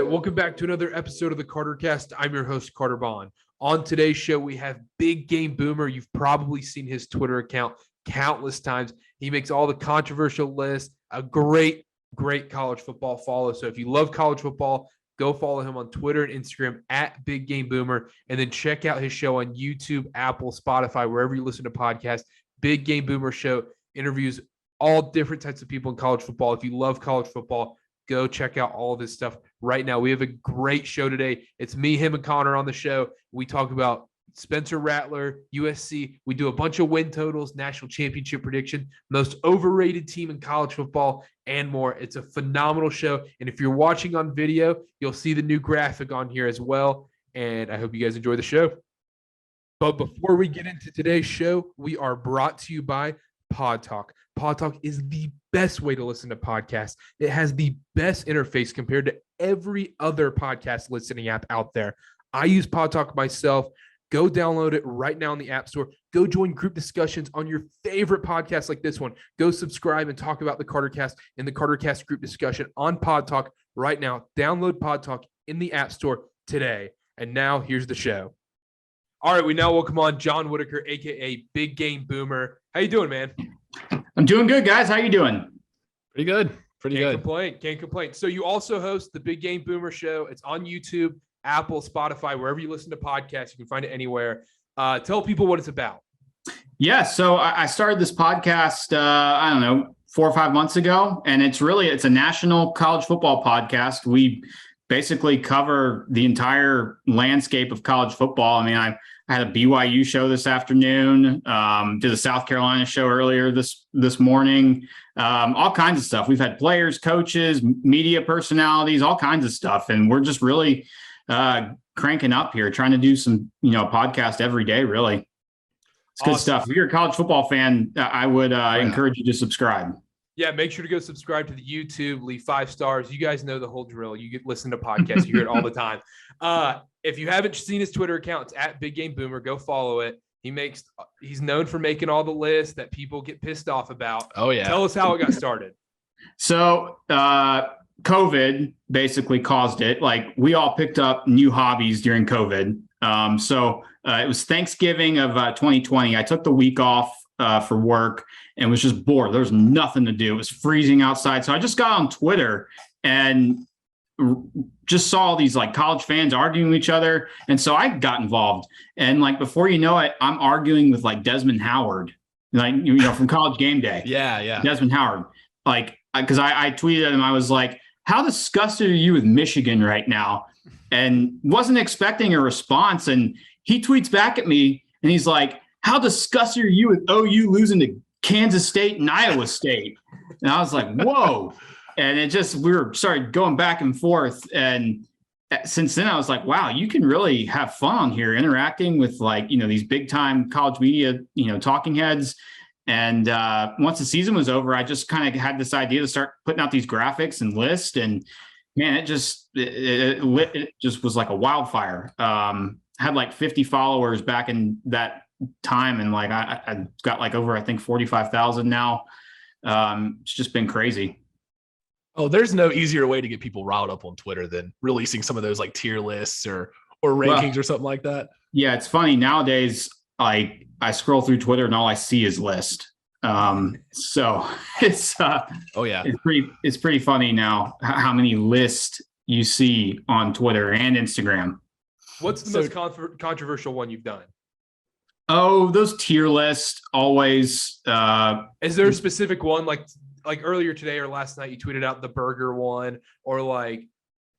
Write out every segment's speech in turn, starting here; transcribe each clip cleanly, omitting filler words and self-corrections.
right, welcome back to another episode of the Carter Cast. I'm your host, Carter Bond. On today's show, we have Big Game Boomer. You've probably seen his Twitter account countless times. He makes all the controversial lists, a great college football follow. So if you love college football, go follow him on Twitter and Instagram at Big Game Boomer, and then check out his show on YouTube, Apple, Spotify, wherever you listen to podcasts. Big Game Boomer Show interviews all different types of people in college football. If you love college football, go check out all of his stuff right now. We have a great show today. It's me, him, and Connor on the show. We talk about Spencer Rattler, USC. We do a bunch of win totals, national championship prediction, most overrated team in college football, and more. It's a phenomenal show. And if you're watching on video, you'll see the new graphic on here as well. And I hope you guys enjoy the show. But before we get into today's show, we are brought to you by Pod Talk. Pod Talk is the best way to listen to podcasts. It has the best interface compared to every other podcast listening app out there. I use Pod Talk myself. Go download it right now in the App Store. Go join group discussions on your favorite podcasts like this one. Go subscribe and talk about the Carter Cast in the Carter Cast group discussion on Pod Talk right now. Download Pod Talk in the App Store today. And now here's the show. All right, we now welcome on John Whitaker, a.k.a. Big Game Boomer. How you doing, man? I'm doing good, guys. How you doing? Pretty good. Can't complain. So you also host the Big Game Boomer Show. It's on YouTube, Apple, Spotify, wherever you listen to podcasts. You can find it anywhere. Tell people what it's about. Yeah, so I started this podcast, 4 or 5 months ago, and it's a national college football podcast. We basically cover the entire landscape of college football. I mean, I had a BYU show this afternoon, did a South Carolina show earlier this morning, all kinds of stuff. We've had players, coaches, media personalities, all kinds of stuff. And we're just really cranking up here, trying to do some, podcast every day, really. It's good stuff. If you're a college football fan, I would encourage you to subscribe. Yeah, make sure to go subscribe to the YouTube, leave 5 stars. You guys know the whole drill. You get listen to podcasts, you hear it all the time. If you haven't seen his Twitter account, it's at Big Game Boomer. Go follow it. He's known for making all the lists that people get pissed off about. Oh yeah. Tell us how it got started. So COVID basically caused it. Like, we all picked up new hobbies during COVID. It was Thanksgiving of 2020. I took the week off for work and was just bored. There was nothing to do. It was freezing outside. So I just got on Twitter and just saw all these like college fans arguing with each other. And so I got involved. And like, before you know it, I'm arguing with like Desmond Howard, like, from College Game Day. Yeah. Desmond Howard. Like, because I tweeted at him, I was like, how disgusted are you with Michigan right now? And wasn't expecting a response. And he tweets back at me and he's like, how disgusted are you with OU losing to Kansas State and Iowa State? And I was like, whoa. And we started going back and forth. And since then I was like, wow, you can really have fun on here interacting with like, these big time college media, talking heads. And once the season was over, I just kind of had this idea to start putting out these graphics and lists. And man, it just was like a wildfire. Had like 50 followers back in that time, and like I got like over, I think, 45,000 now. It's just been crazy. Oh, there's no easier way to get people riled up on Twitter than releasing some of those like tier lists or rankings or something like that. Yeah, it's funny nowadays. Like, I scroll through Twitter and all I see is list. So it's it's pretty funny now how many lists you see on Twitter and Instagram. What's the most controversial one you've done? Oh, those tier lists always. Is there a specific one like earlier today or last night you tweeted out the burger one, or like,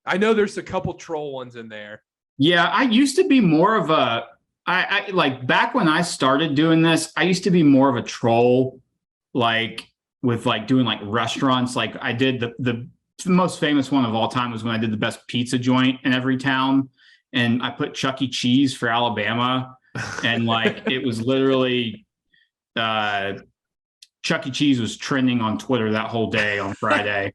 I know there's a couple troll ones in there. Yeah, I used to be more of a. I like, back when I started doing this, I used to be more of a troll, like with like doing like restaurants. Like, I did the most famous one of all time was when I did the best pizza joint in every town, and I put Chuck E. Cheese for Alabama. And like, it was literally Chuck E. Cheese was trending on Twitter that whole day on Friday.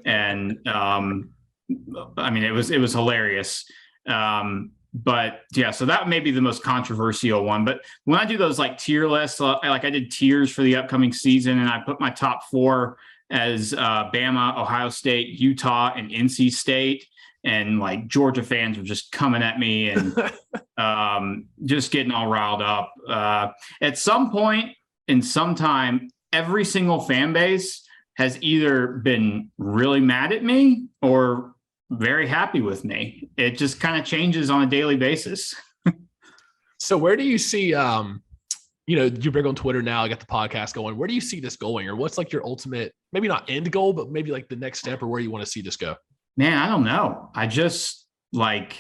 And I mean, it was hilarious. But yeah, so that may be the most controversial one. But when I do those like tier lists, I did tiers for the upcoming season, and I put my top 4 as Bama, Ohio State, Utah, and NC State. and like Georgia fans were just coming at me and just getting all riled up. At some point in some time, every single fan base has either been really mad at me or very happy with me. It just kind of changes on a daily basis. So where do you see, you're big on Twitter now, you got the podcast going. Where do you see this going? Or what's like your ultimate, maybe not end goal, but maybe like the next step or where you want to see this go? Man, I don't know. I just I'd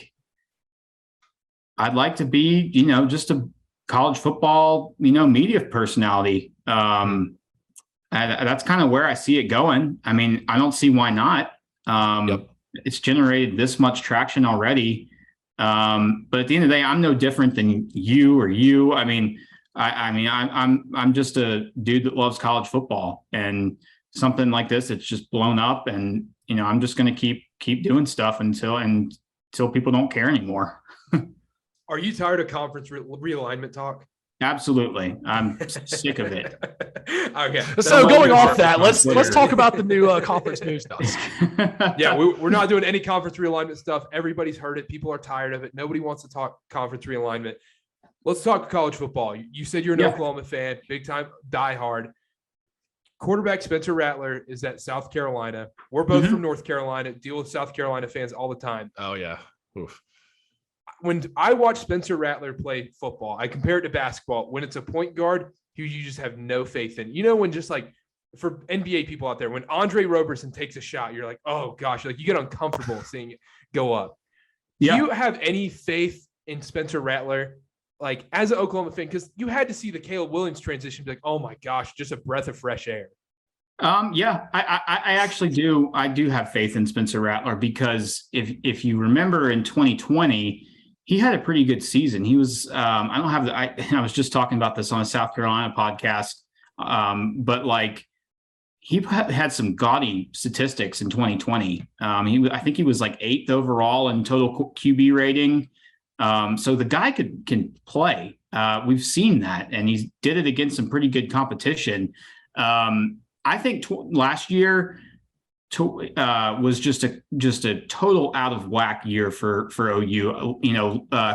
like to be, just a college football, media personality. That's kind of where I see it going. I mean, I don't see why not. It's generated this much traction already. But at the end of the day, I'm no different than you or you. I mean, I'm just a dude that loves college football, and something like this, it's just blown up, and I'm just going to keep doing stuff until people don't care anymore. Are you tired of conference realignment talk? Absolutely. I'm sick of it. Okay. So going off that, let's talk about the new conference news stuff. Yeah, we're not doing any conference realignment stuff. Everybody's heard it. People are tired of it. Nobody wants to talk conference realignment. Let's talk college football. You said you're an Oklahoma fan, big time, die hard. Quarterback Spencer Rattler is at South Carolina. We're both from North Carolina, deal with South Carolina fans all the time. Oh, yeah. Oof. When I watch Spencer Rattler play football, I compare it to basketball. When it's a point guard who you just have no faith in. When just like for NBA people out there, when Andre Roberson takes a shot, you're like, oh gosh, like you get uncomfortable seeing it go up. Do you have any faith in Spencer Rattler, like as an Oklahoma fan? Because you had to see the Caleb Williams transition, be like, oh my gosh, just a breath of fresh air. I actually do. I do have faith in Spencer Rattler because if you remember in 2020, he had a pretty good season. He was, I was just talking about this on a South Carolina podcast, but like he had some gaudy statistics in 2020. I think he was like 8th overall in total QB rating. So the guy can play. We've seen that, and he did it against some pretty good competition. I think last year was just a total out of whack year for OU.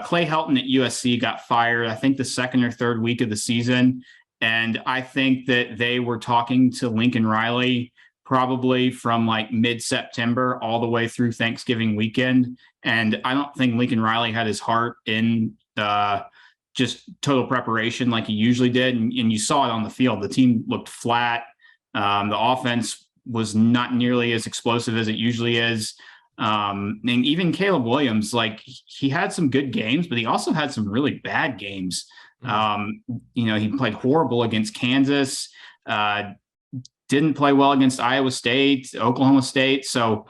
Clay Helton at USC got fired, I think the second or third week of the season. And I think that they were talking to Lincoln Riley probably from like mid-September all the way through Thanksgiving weekend. And I don't think Lincoln Riley had his heart in just total preparation like he usually did. And you saw it on the field. The team looked flat. The offense was not nearly as explosive as it usually is. And even Caleb Williams, like he had some good games, but he also had some really bad games. He played horrible against Kansas, didn't play well against Iowa State, Oklahoma State. So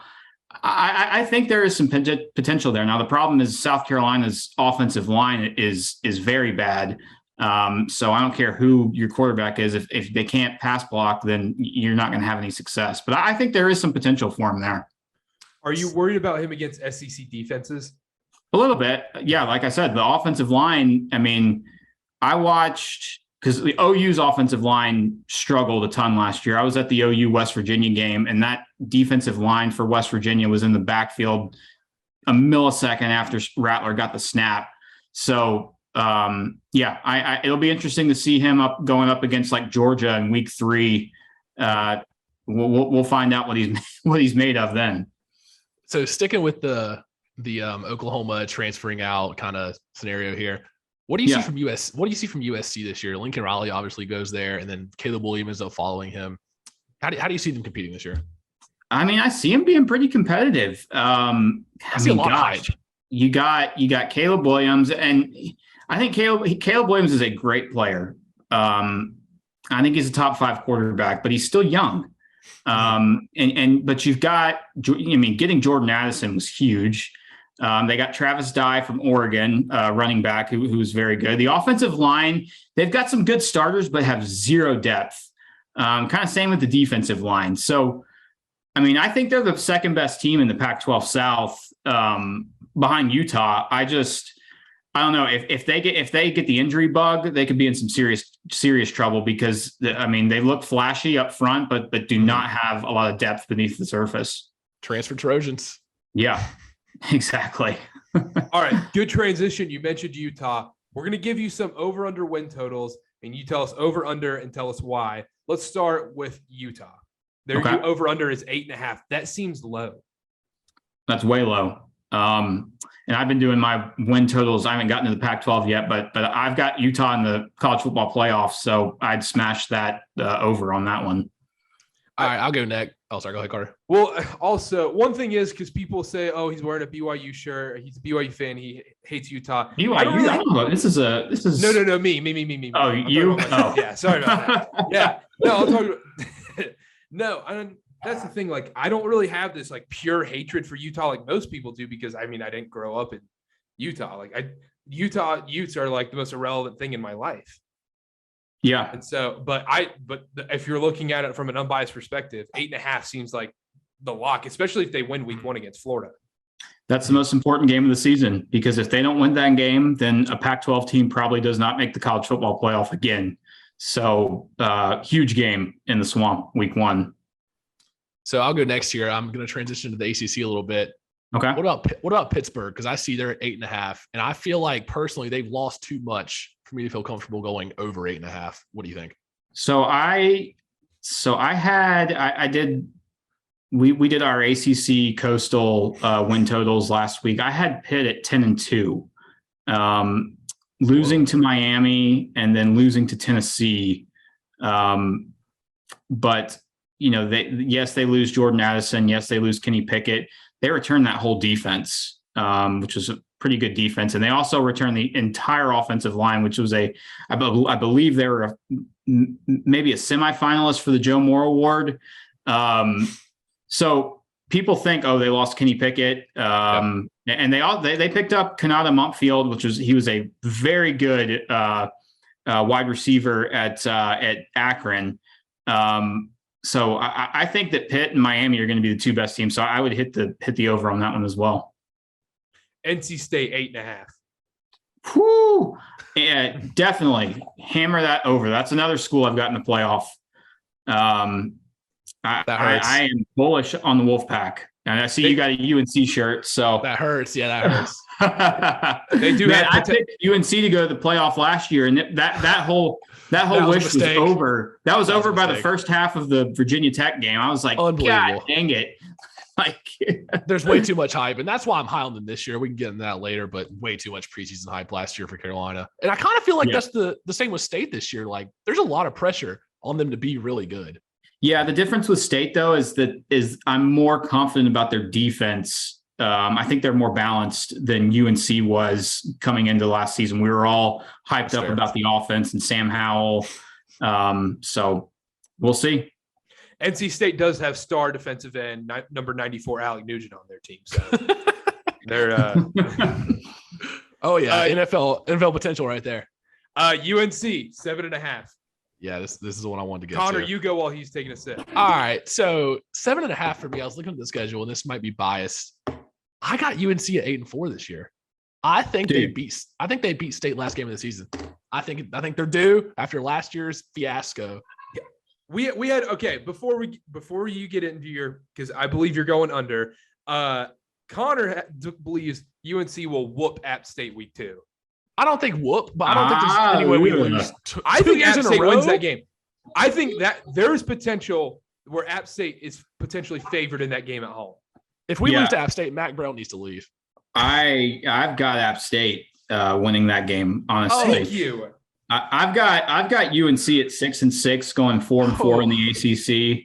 I think there is some potential there. Now, the problem is South Carolina's offensive line is very bad. So I don't care who your quarterback is. If they can't pass block, then you're not going to have any success. But I think there is some potential for him there. Are you worried about him against SEC defenses? A little bit. Yeah. Like I said, the offensive line, I mean, I watched because the OU's offensive line struggled a ton last year. I was at the OU West Virginia game, and that defensive line for West Virginia was in the backfield a millisecond after Rattler got the snap. So, it'll be interesting to see him going up against like Georgia in week 3. We'll find out what he's made of then. So sticking with the Oklahoma transferring out kind of scenario here, what do you see from What do you see from USC this year? Lincoln Riley obviously goes there, and then Caleb Williams is following him. How do you see them competing this year? I mean, I see him being pretty competitive. I see a lot of hype. You got Caleb Williams, and I think Caleb Williams is a great player. I think he's a top 5 quarterback, but he's still young. But you've got, getting Jordan Addison was huge. They got Travis Dye from Oregon, running back, who's very good. The offensive line, they've got some good starters, but have zero depth. Kind of same with the defensive line. So, I mean, I think they're the second best team in the Pac-12 South, behind Utah. I don't know if they get the injury bug, they could be in some serious trouble because they look flashy up front, but do not have a lot of depth beneath the surface. Transfer Trojans. Yeah. Exactly. All right, good transition. You mentioned Utah. We're going to give you some over-under win totals, and you tell us over-under and tell us why. Let's start with Utah. Their over-under is 8.5. That seems low. That's way low. And I've been doing my win totals. I haven't gotten to the Pac-12 yet, but I've got Utah in the college football playoffs, so I'd smash that over on that one. All right, I'll go next. Oh, sorry. Go ahead, Carter. Well, also, one thing is because people say, oh, he's wearing a BYU shirt. He's a BYU fan. He hates Utah. BYU? I don't know. This is No, me. Oh, you? Oh. Yeah, sorry about that. Yeah. No, I'll talk about No, that's the thing. Like, I don't really have this like pure hatred for Utah like most people do because I didn't grow up in Utah. Like Utah Utes are like the most irrelevant thing in my life. Yeah. And so, but if you're looking at it from an unbiased perspective, 8.5 seems like the lock, especially if they win week 1 against Florida. That's the most important game of the season because if they don't win that game, then a Pac-12 team probably does not make the college football playoff again. So huge game in the Swamp week 1. So I'll go next year. I'm going to transition to the ACC a little bit. Okay. What about Pittsburgh? Because I see they're at 8.5, and I feel like personally they've lost too much for me to feel comfortable going over 8.5. What do you think? We did our ACC Coastal win totals last week. I had Pitt at 10-2, losing to Miami and then losing to Tennessee. But they lose Jordan Addison. Yes, they lose Kenny Pickett. They return that whole defense, which was a pretty good defense. And they also return the entire offensive line, which was I believe they were maybe a semifinalist for the Joe Moore Award. So people think, oh, they lost Kenny Pickett. And they picked up Kanata Mumpfield, he was a very good wide receiver at Akron. So I think that Pitt and Miami are going to be the 2 best teams. So I would hit the over on that one as well. NC State 8.5. Whoo! Yeah, definitely hammer that over. That's another school I've got in the playoff. I am bullish on the Wolfpack, and I see you got a UNC shirt. So that hurts. Yeah, that hurts. They do. Man, I picked UNC to go to the playoff last year, and that whole wish was over. That was over by the first half of the Virginia Tech game. I was like, God dang it. Like, there's way too much hype, and that's why I'm high on them this year. We can get into that later, but way too much preseason hype last year for Carolina. And I kind of feel like that's the same with State this year. Like, there's a lot of pressure on them to be really good. Yeah, the difference with State though is I'm more confident about their defense. I think they're more balanced than UNC was coming into last season. We were all hyped up about the offense and Sam Howell. So we'll see. NC State does have star defensive end number 94 Alec Nugent on their team. So they're oh yeah, NFL potential right there. UNC 7.5. Yeah, this is the one I wanted to get Connor, to. you go while he's taking a sip. All right, so 7.5 for me. I was looking at the schedule, and this might be biased. I got UNC at 8-4 this year. I think they beat State last game of the season. I think they're due after last year's fiasco. We had before you get into your, because I believe you're going under. Connor believes UNC will whoop App State week 2. I don't think whoop, but I don't think there's any way we lose. I think App State wins that game. I think that there is potential where App State is potentially favored in that game at home. If we lose to App State, Mac Brown needs to leave. I've got App State winning that game. Honestly, thank you. I've got UNC at 6-6, going 4-4 in the ACC.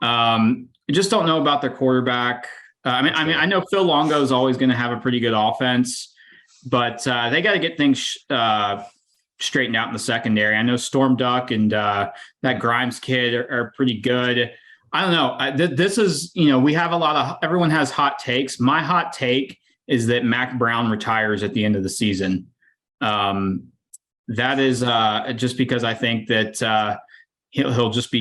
I just don't know about their quarterback. I know Phil Longo is always going to have a pretty good offense. But they got to get things straightened out in the secondary. I know Storm Duck and that Grimes kid are pretty good. I don't know. This is, we have everyone has hot takes. My hot take is that Mac Brown retires at the end of the season. That is just because I think that he'll just be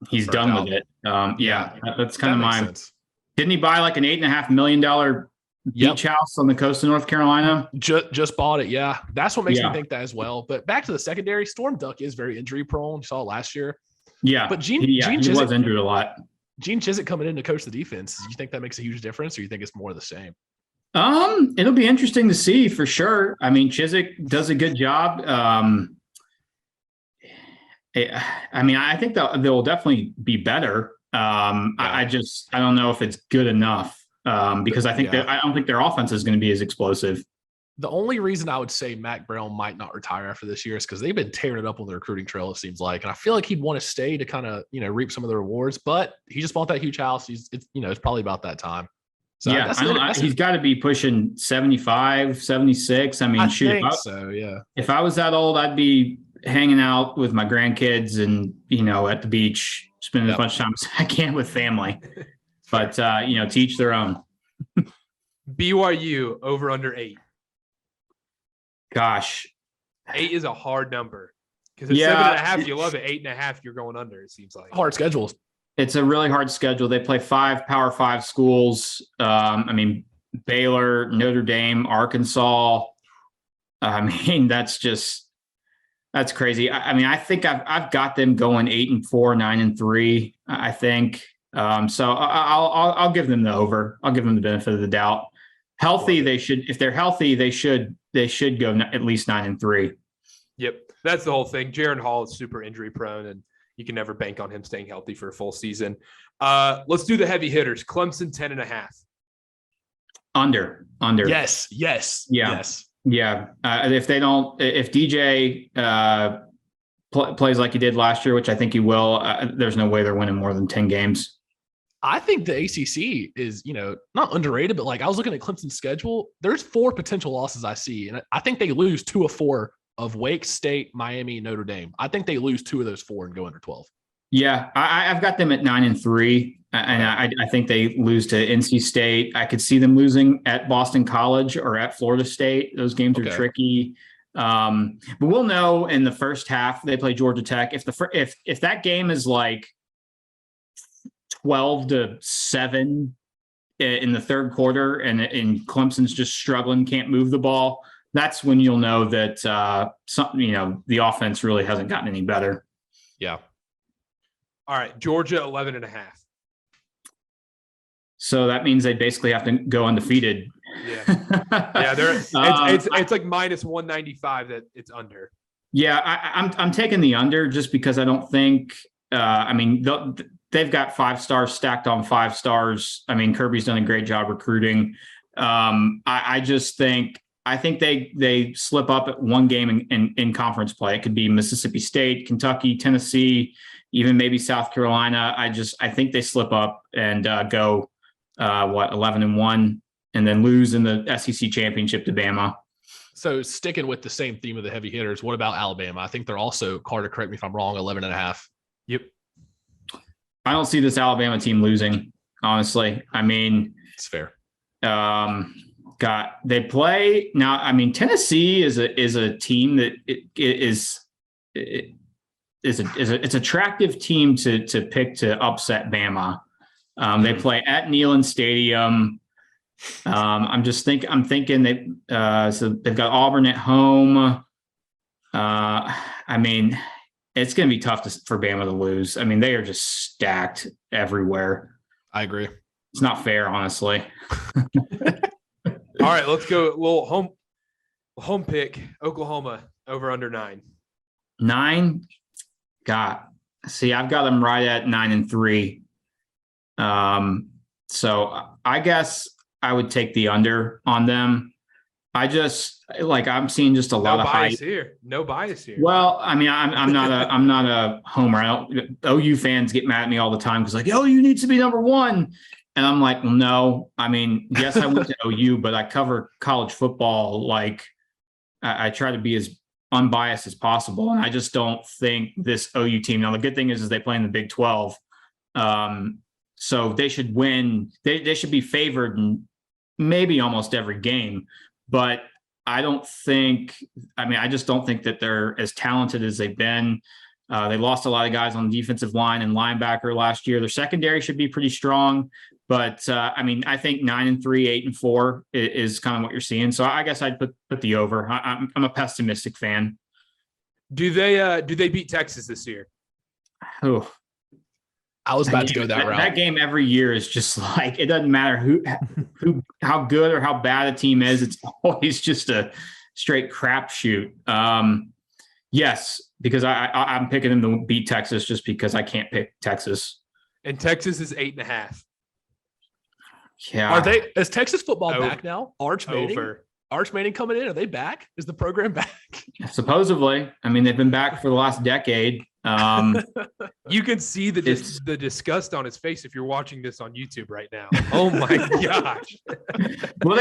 he's done with it. That's kind of my sense. Didn't he buy like an $8.5 million beach house on the coast of North Carolina? Just bought it. Yeah. That's what makes me think that as well. But back to the secondary, Storm Duck is very injury prone. You saw it last year. Yeah. But Gene he was injured a lot. Gene Chizik coming in to coach the defense. Do you think that makes a huge difference, or you think it's more of the same? It'll be interesting to see for sure. I mean, Chizik does a good job. I think they'll definitely be better. I don't know if it's good enough because I don't think their offense is going to be as explosive. The only reason I would say Mac Brown might not retire after this year is because they've been tearing it up on the recruiting trail, it seems like. And I feel like he'd want to stay to kind of, reap some of the rewards, but he just bought that huge house. It's probably about that time. So yeah, he's got to be pushing 75, 76. I mean, if I was that old, I'd be hanging out with my grandkids and, at the beach, spending as much time as I can with family. But, to each their own. BYU over under 8. Gosh, 8 is a hard number because at 7.5, you love it. 8.5, you're going under. It seems like hard schedules. It's a really hard schedule. They play 5 Power 5 schools. Baylor, Notre Dame, Arkansas. That's crazy. I think I've got them going 8-4, 9-3. I think so. I'll give them the over. I'll give them the benefit of the doubt. Healthy, they should. If they're healthy, they should go at least 9-3. Yep, that's the whole thing. Jaron Hall is super injury prone, and you can never bank on him staying healthy for a full season. Let's do the heavy hitters. Clemson 10.5. Under. Yes. Yeah. If DJ plays like he did last year, which I think he will, there's no way they're winning more than 10 games. I think the ACC is, not underrated, but I was looking at Clemson's schedule. There's 4 potential losses I see, and I think they lose 2 of 4 of Wake, State, Miami, Notre Dame. I think they lose 2 of those 4 and go under 12. Yeah, I've got them at 9-3, and I think they lose to NC State. I could see them losing at Boston College or at Florida State. Those games are tricky. But we'll know in the first half. They play Georgia Tech. If that game is 12-7 in the third quarter and Clemson's just struggling, can't move the ball, that's when you'll know that the offense really hasn't gotten any better. Yeah. All right, Georgia 11.5. So that means they basically have to go undefeated. Yeah, it's like minus 195 that it's under. Yeah, I'm taking the under just because I don't think. They've got 5 stars stacked on 5 stars. Kirby's done a great job recruiting. I think they slip up at one game in conference play. It could be Mississippi State, Kentucky, Tennessee, even maybe South Carolina. I think they slip up and go 11-1 and then lose in the SEC championship to Bama. So sticking with the same theme of the heavy hitters, what about Alabama? I think they're also, Carter, correct me if I'm wrong, 11.5. Yep. I don't see this Alabama team losing, honestly. It's fair. They play now. Tennessee is a team that it's attractive team to pick to upset Bama. They play at Neyland Stadium. I'm thinking so they've got Auburn at home. It's going to be tough for Bama to lose. They are just stacked everywhere. I agree. It's not fair, honestly. All right, let's go a little home pick. Oklahoma over under 9. 9. God, see, I've got them right at 9-3. So I guess I would take the under on them. I'm seeing just a lot of hype here. No bias here. Well, I'm not a homer. OU fans get mad at me all the time because OU needs to be number 1. And I'm like, well, no. Yes, I went to OU, but I cover college football. I try to be as unbiased as possible. And I just don't think this OU team. Now, the good thing is they play in the Big 12. So they should win. They should be favored in maybe almost every game. But I just don't think that they're as talented as they've been. They lost a lot of guys on the defensive line and linebacker last year. Their secondary should be pretty strong. But, I think 9-3, 8-4 is kind of what you're seeing. So I guess I'd put the over. I'm a pessimistic fan. Do they beat Texas this year? Oh, I was about to go that route. That game every year is just like, it doesn't matter how good or how bad a team is. It's always just a straight crapshoot. Yes, because I'm picking them to beat Texas just because I can't pick Texas. And Texas is 8.5. Yeah. Is Texas football back now? Arch Manning? Over. Arch Manning coming in? Are they back? Is the program back? Supposedly. I mean, they've been back for the last decade. You can see the disgust on his face if you're watching this on YouTube right now. Oh my gosh. Well,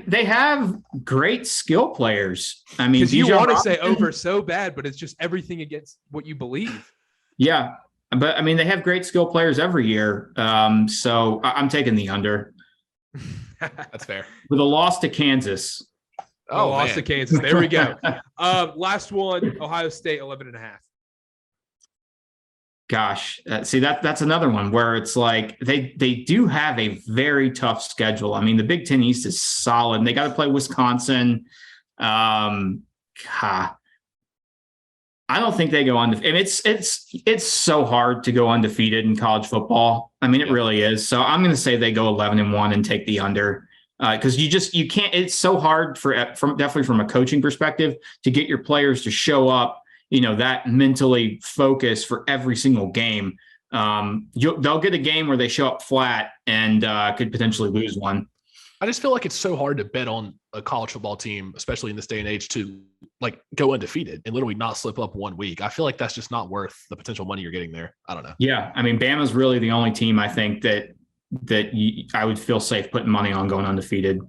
they have great skill players. I mean, because you want to say over so bad, but it's just everything against what you believe. Yeah. But I mean, they have great skill players every year. So I'm taking the under. That's fair. With a loss to Kansas. Lost to Kansas. There we go. Last one, Ohio State, 11.5. Gosh, see that's another one where it's like they do have a very tough schedule. I mean, the Big Ten East is solid. And they got to play Wisconsin. I don't think they go undefeated. It's so hard to go undefeated in college football. I mean, it really is. So I'm going to say they go 11-1 and take the under because you can't. It's so hard definitely from a coaching perspective to get your players to show up. That mentally focused for every single game. They'll get a game where they show up flat and could potentially lose one. I just feel like it's so hard to bet on a college football team, especially in this day and age, to like go undefeated and literally not slip up 1 week. I feel like that's just not worth the potential money you're getting there. I don't know. Yeah, I mean, Bama's really the only team I think that I would feel safe putting money on going undefeated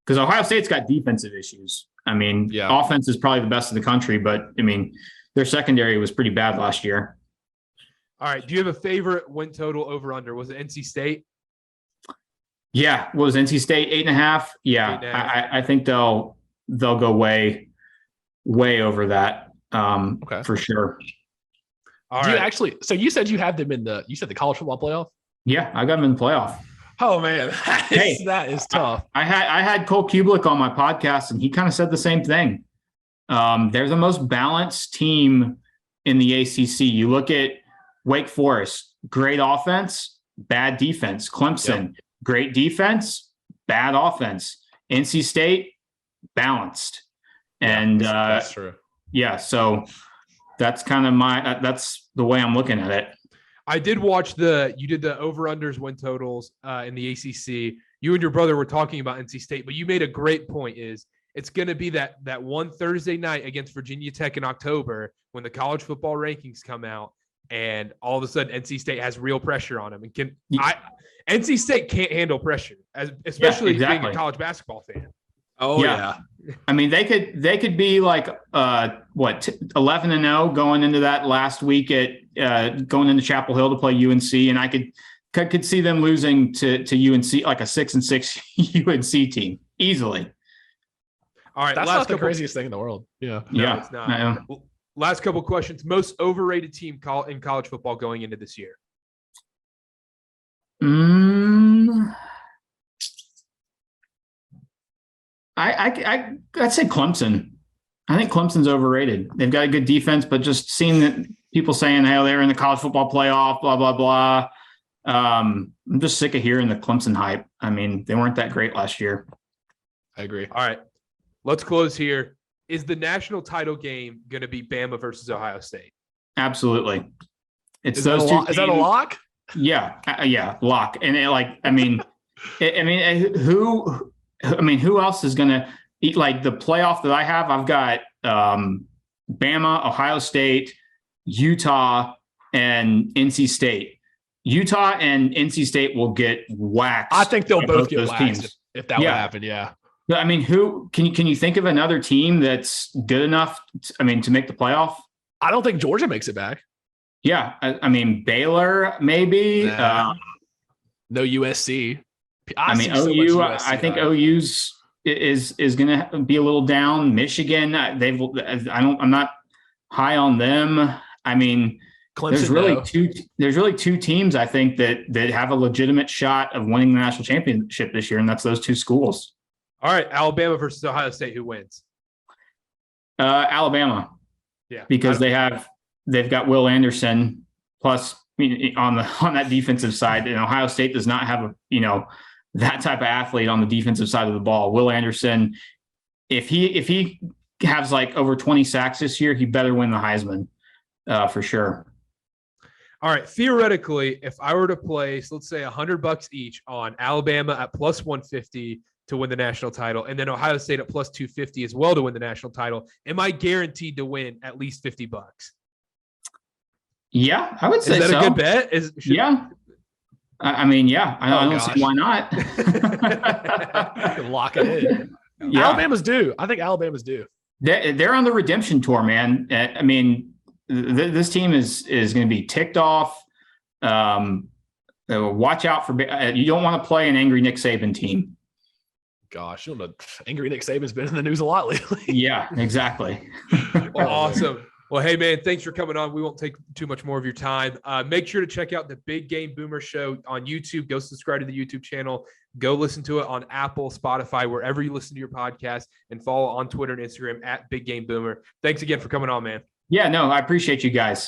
because Ohio State's got defensive issues. I mean, offense is probably the best in the country, but I mean, their secondary was pretty bad last year. All right. Do you have a favorite win total over under? Was it NC State? Yeah. What was NC State 8.5? Yeah. 8.5. I think they'll go way over that. For sure. All Do right. you actually, so you said you have them you said the college football playoff? Yeah. I got them in the playoff. Oh man. That is tough. I had Cole Kublik on my podcast and he kind of said the same thing. They're the most balanced team in the ACC. You look at Wake Forest, great offense, bad defense. Clemson, great defense, bad offense. NC State, balanced. And that's true. Yeah, so that's kind of that's the way I'm looking at it. I did watch you did the over-unders win totals in the ACC. You and your brother were talking about NC State, but you made a great point it's going to be that one Thursday night against Virginia Tech in October when the college football rankings come out and all of a sudden NC State has real pressure on them. And NC State can't handle pressure, especially being a college basketball fan. Oh yeah. I mean, they could be like 11-0 going into that last week going into Chapel Hill to play UNC, and I could see them losing to UNC like a 6-6 UNC team easily. All right, that's not the craziest thing in the world. Yeah, no, it's not. Last couple questions: most overrated team in college football going into this year. I'd say Clemson. I think Clemson's overrated. They've got a good defense, but just seeing that people saying, "Hey, they're in the college football playoff," blah blah blah. I'm just sick of hearing the Clemson hype. I mean, they weren't that great last year. I agree. All right, let's close here. Is the national title game going to be Bama versus Ohio State? Absolutely. Is that a lock? Yeah, lock. And who else is going to eat like the playoff that I have? I've got Bama, Ohio State, Utah, and NC State. Utah and NC State will get whacked. I think they'll both get waxed teams. if that would happen. Yeah. I mean, who can you think of another team that's good enough? To make the playoff. I don't think Georgia makes it back. Yeah, I mean Baylor maybe. No USC. OU. I think OU's is going to be a little down. Michigan. I'm not high on them. I mean, Clemson, there's really two teams I think that have a legitimate shot of winning the national championship this year, and that's those two schools. All right, Alabama versus Ohio State. Who wins? Alabama. Yeah, because they've got Will Anderson plus mean, on that defensive side, and Ohio State does not have that type of athlete on the defensive side of the ball. Will Anderson, if he has like over 20 sacks this year, he better win the Heisman for sure. All right. Theoretically, if I were to place, let's say $100 each on Alabama at plus 150 to win the national title, and then Ohio State at plus 250 as well to win the national title, am I guaranteed to win at least $50? Yeah, I would say so. Is that a good bet? Yeah. I mean, yeah. I don't see why not. Lock it in. Yeah. Alabama's due. I think Alabama's due. They're on the redemption tour, man. I mean, this team is going to be ticked off. Watch out for you don't want to play an angry Nick Saban team. Gosh, you know, angry Nick Saban's been in the news a lot lately. Yeah, exactly. Awesome. Well, hey, man, thanks for coming on. We won't take too much more of your time. Make sure to check out the Big Game Boomer Show on YouTube. Go subscribe to the YouTube channel. Go listen to it on Apple, Spotify, wherever you listen to your podcast, and follow on Twitter and Instagram at Big Game Boomer. Thanks again for coming on, man. Yeah, no, I appreciate you guys.